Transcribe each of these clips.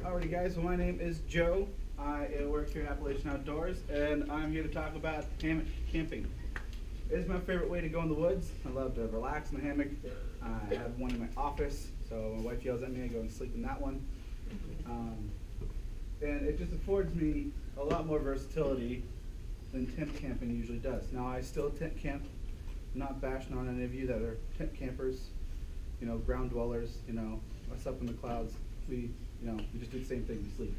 Alrighty guys, so my name is Joe. I work here at Appalachian Outdoors, and I'm here to talk about hammock camping. It's my favorite way to go in the woods. I love to relax in the hammock. I have one in my office, so my wife yells at me, I go and sleep in that one. And it just affords me a lot more versatility than tent camping usually does. Now I still tent camp, I'm not bashing on any of you that are tent campers, ground dwellers, us up in the clouds. We just do the same thing, we sleep.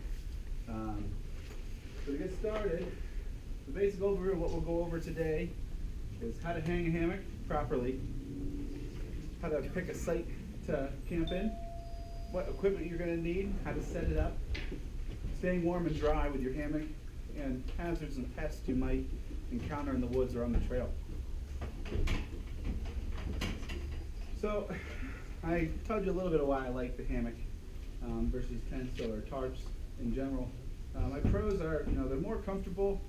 So to get started, the basic overview of what we'll go over today is how to hang a hammock properly, how to pick a site to camp in, what equipment you're going to need, how to set it up, staying warm and dry with your hammock, and hazards and pests you might encounter in the woods or on the trail. So I told you a little bit of why I like the hammock versus tents or tarps in general. My pros are, they're more comfortable.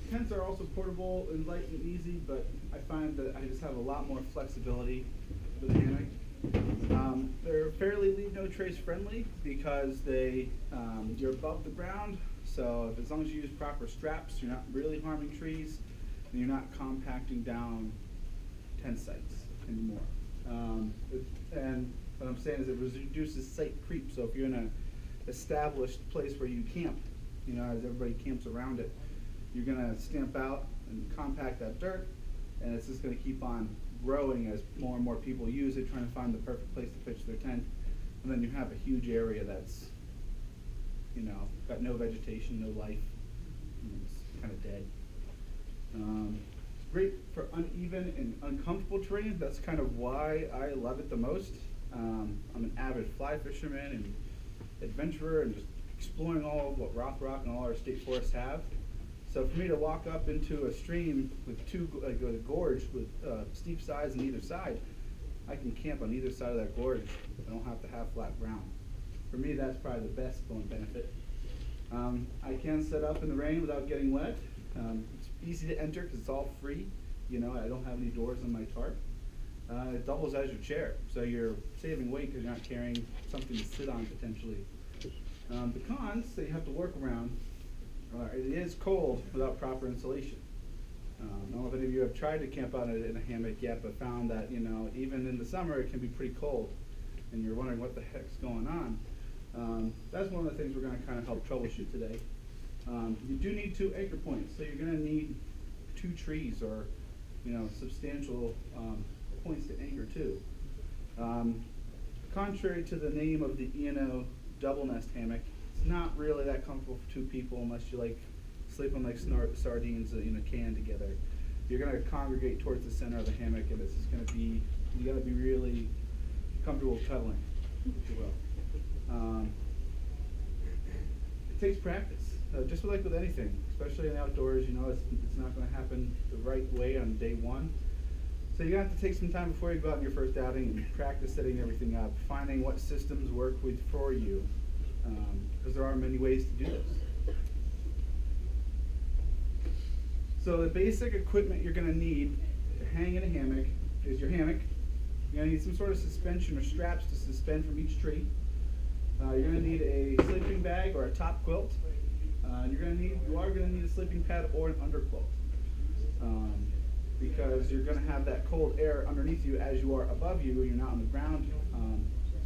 Tents are also portable and light and easy, but I find that I just have a lot more flexibility with the hammock. They're fairly leave no trace friendly because you're above the ground, so as long as you use proper straps, you're not really harming trees, and you're not compacting down tent sites anymore. And what I'm saying is it reduces site creep. So if you're in an established place where you camp, as everybody camps around it, you're going to stamp out and compact that dirt, and it's just going to keep on growing as more and more people use it, trying to find the perfect place to pitch their tent. And then you have a huge area that's, got no vegetation, no life, it's kind of dead. Great for uneven and uncomfortable terrain. That's kind of why I love it the most. I'm an avid fly fisherman and adventurer and just exploring all of what Rock and all our state forests have. So for me to walk up into a stream with a gorge with steep sides on either side, I can camp on either side of that gorge. I don't have to have flat ground. For me, that's probably the best going benefit. I can set up in the rain without getting wet. It's easy to enter because it's all free. I don't have any doors on my tarp. It doubles as your chair, so you're saving weight because you're not carrying something to sit on potentially. The cons that you have to work around are it is cold without proper insulation. I don't know if any of you have tried to camp out in a hammock yet, but found that even in the summer it can be pretty cold, and you're wondering what the heck's going on. That's one of the things we're going to kind of help troubleshoot today. You do need 2 anchor points, so you're going to need 2 trees or substantial points to anchor to. Contrary to the name of the E&O double nest hammock, it's not really that comfortable for 2 people unless you like sleeping like sardines in a can together. You're going to congregate towards the center of the hammock, and it's just going to be, you got to be really comfortable cuddling, if you will. It takes practice. Just like with anything, especially in the outdoors, it's not going to happen the right way on day one. So you're going to have to take some time before you go out on your first outing and practice setting everything up, finding what systems work for you, because there are many ways to do this. So the basic equipment you're going to need to hang in a hammock is your hammock. You're going to need some sort of suspension or straps to suspend from each tree. You're going to need a sleeping bag or a top quilt. You are going to need a sleeping pad or an underquilt, because you're going to have that cold air underneath you as you are above you. You're not on the ground,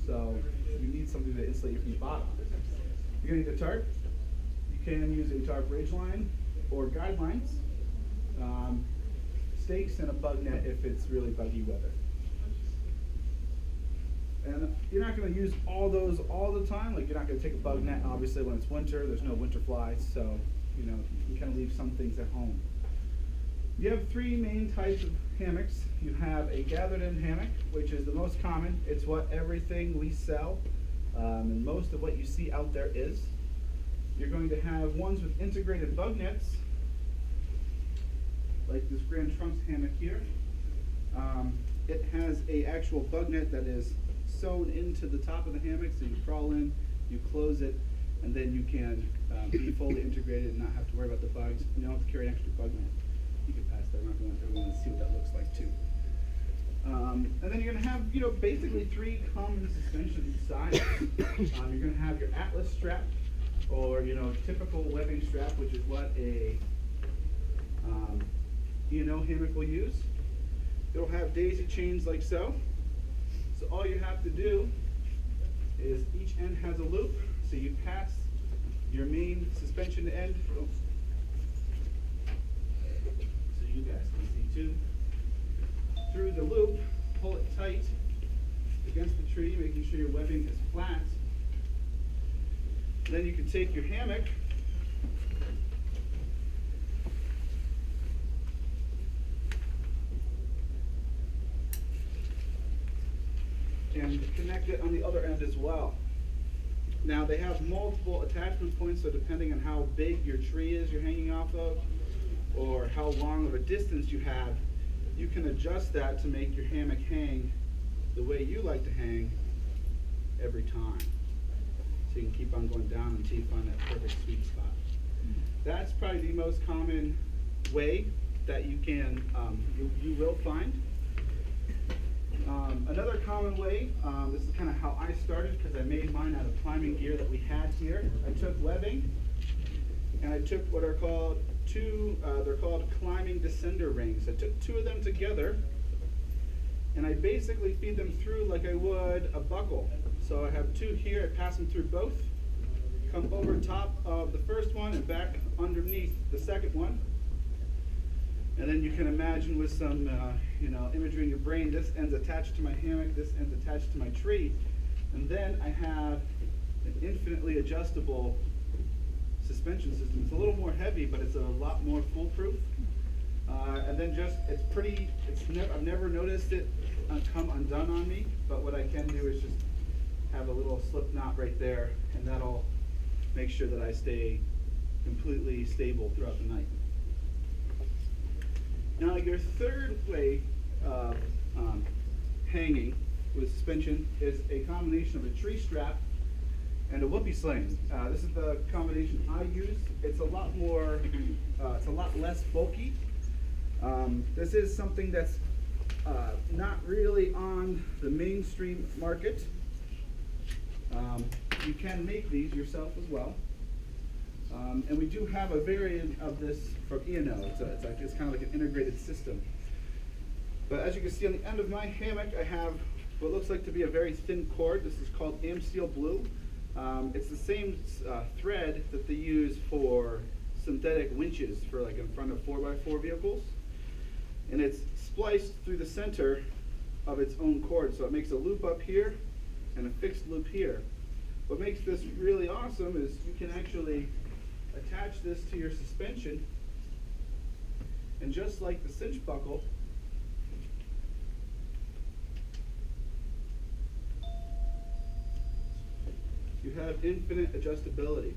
so you need something to insulate your feet bottom. You're going to need a tarp. You can use a tarp ridge line or guidelines, stakes, and a bug net if it's really buggy weather. And you're not going to use all those all the time. Like, you're not going to take a bug net, obviously, when it's winter. There's no winter flies, so you can kind of leave some things at home. You have 3 main types of hammocks. You have a gathered-in hammock, which is the most common. It's what everything we sell, and most of what you see out there is. You're going to have ones with integrated bug nets, like this Grand Trunks hammock here. It has a actual bug net that is sewn into the top of the hammock, so you crawl in, you close it, and then you can be fully integrated and not have to worry about the bugs. You don't have to carry an extra bug net. You can pass that around if you want everyone to see what that looks like too. And then you're going to have, basically 3 common suspension sizes. You're going to have your Atlas strap, or typical webbing strap, which is what a hammock will use. It'll have daisy chains like so. So all you have to do is each end has a loop, so you pass your main suspension end, so you guys can see too, through the loop, pull it tight against the tree, making sure your webbing is flat. Then you can take your hammock and connect it on the other end as well. Now they have multiple attachment points, so depending on how big your tree is you're hanging off of, or how long of a distance you have, you can adjust that to make your hammock hang the way you like to hang every time. So you can keep on going down until you find that perfect sweet spot. That's probably the most common way that you can, you will find. Another common way, this is kind of how I started, because I made mine out of climbing gear that we had here. I took webbing and I took what are called they're called climbing descender rings. I took two of them together and I basically feed them through like I would a buckle. So I have two here, I pass them through both, come over top of the first one and back underneath the second one. And then you can imagine with some imagery in your brain, this end's attached to my hammock, this end's attached to my tree. And then I have an infinitely adjustable suspension system. It's a little more heavy, but it's a lot more foolproof. And then I've never noticed it come undone on me, but what I can do is just have a little slip knot right there, and that'll make sure that I stay completely stable throughout the night. Now your third way of hanging with suspension is a combination of a tree strap and a whoopee sling. This is the combination I use. It's a lot more, it's a lot less bulky. This is something that's not really on the mainstream market. You can make these yourself as well. And we do have a variant of this from E&O. It's kind of like an integrated system. But as you can see on the end of my hammock, I have what looks like to be a very thin cord. This is called Amsteel Blue. It's the same thread that they use for synthetic winches for like in front of 4x4 vehicles. And it's spliced through the center of its own cord. So it makes a loop up here and a fixed loop here. What makes this really awesome is you can actually attach this to your suspension, and just like the cinch buckle, you have infinite adjustability.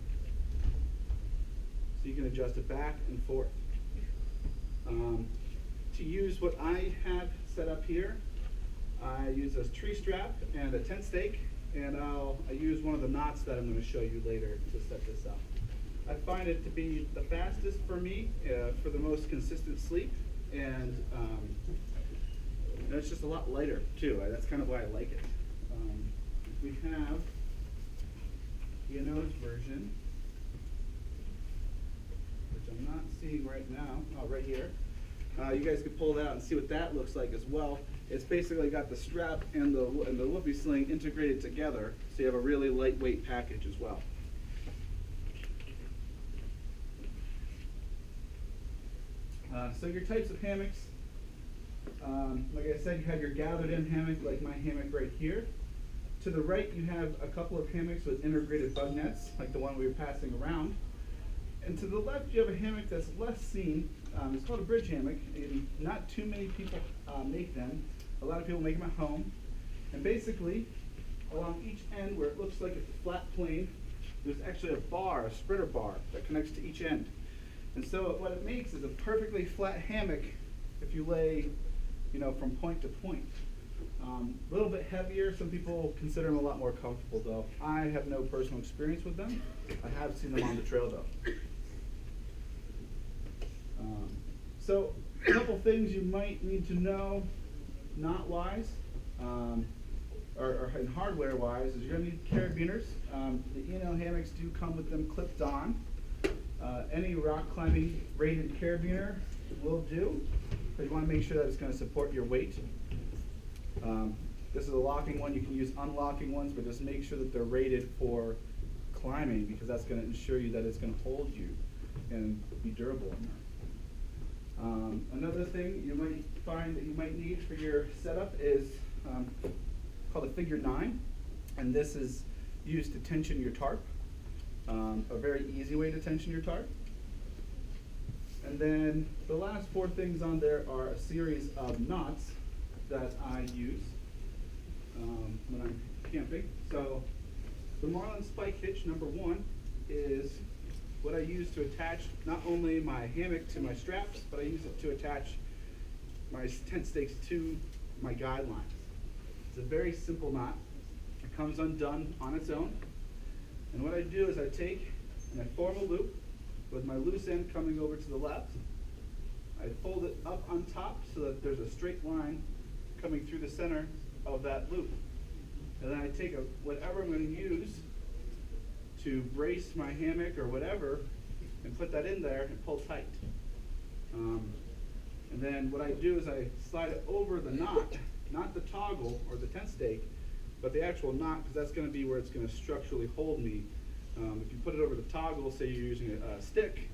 So you can adjust it back and forth. To use what I have set up here, I use a tree strap and a tent stake, and I use one of the knots that I'm going to show you later to set this up. I find it to be the fastest for me, for the most consistent sleep, and it's just a lot lighter too. That's kind of why I like it. We have E&O's version, which I'm not seeing right now. Oh, right here. You guys can pull that out and see what that looks like as well. It's basically got the strap and the whoopee sling integrated together, so you have a really lightweight package as well. So your types of hammocks, like I said, you have your gathered in hammock, like my hammock right here. To the right, you have a couple of hammocks with integrated bug nets, like the one we were passing around. And to the left, you have a hammock that's less seen. It's called a bridge hammock, and not too many people make them. A lot of people make them at home. And basically, along each end where it looks like it's a flat plane, there's actually a bar, a spreader bar, that connects to each end. And so what it makes is a perfectly flat hammock if you lay, from point to point. A little bit heavier. Some people consider them a lot more comfortable, though. I have no personal experience with them. I have seen them on the trail, though. So a couple things you might need to know knot-wise. or in hardware wise, is you're going to need carabiners. The E&O hammocks do come with them clipped on. Any rock climbing rated carabiner will do, but you want to make sure that it's going to support your weight. This is a locking one. You can use unlocking ones, but just make sure that they're rated for climbing, because that's going to ensure you that it's going to hold you and be durable in there. Another thing you might find that you might need for your setup is called a figure 9, and this is used to tension your tarp. A very easy way to tension your tarp. And then the last 4 things on there are a series of knots that I use when I'm camping. So the Marlin spike hitch number 1 is what I use to attach not only my hammock to my straps, but I use it to attach my tent stakes to my guide lines. It's a very simple knot. It comes undone on its own. And what I do is I take and I form a loop with my loose end coming over to the left. I fold it up on top so that there's a straight line coming through the center of that loop. And then I take whatever I'm going to use to brace my hammock or whatever and put that in there and pull tight. And then what I do is I slide it over the knot, not the toggle or the tent stake, but the actual knot, because that's going to be where it's going to structurally hold me. If you put it over the toggle, say you're using a stick,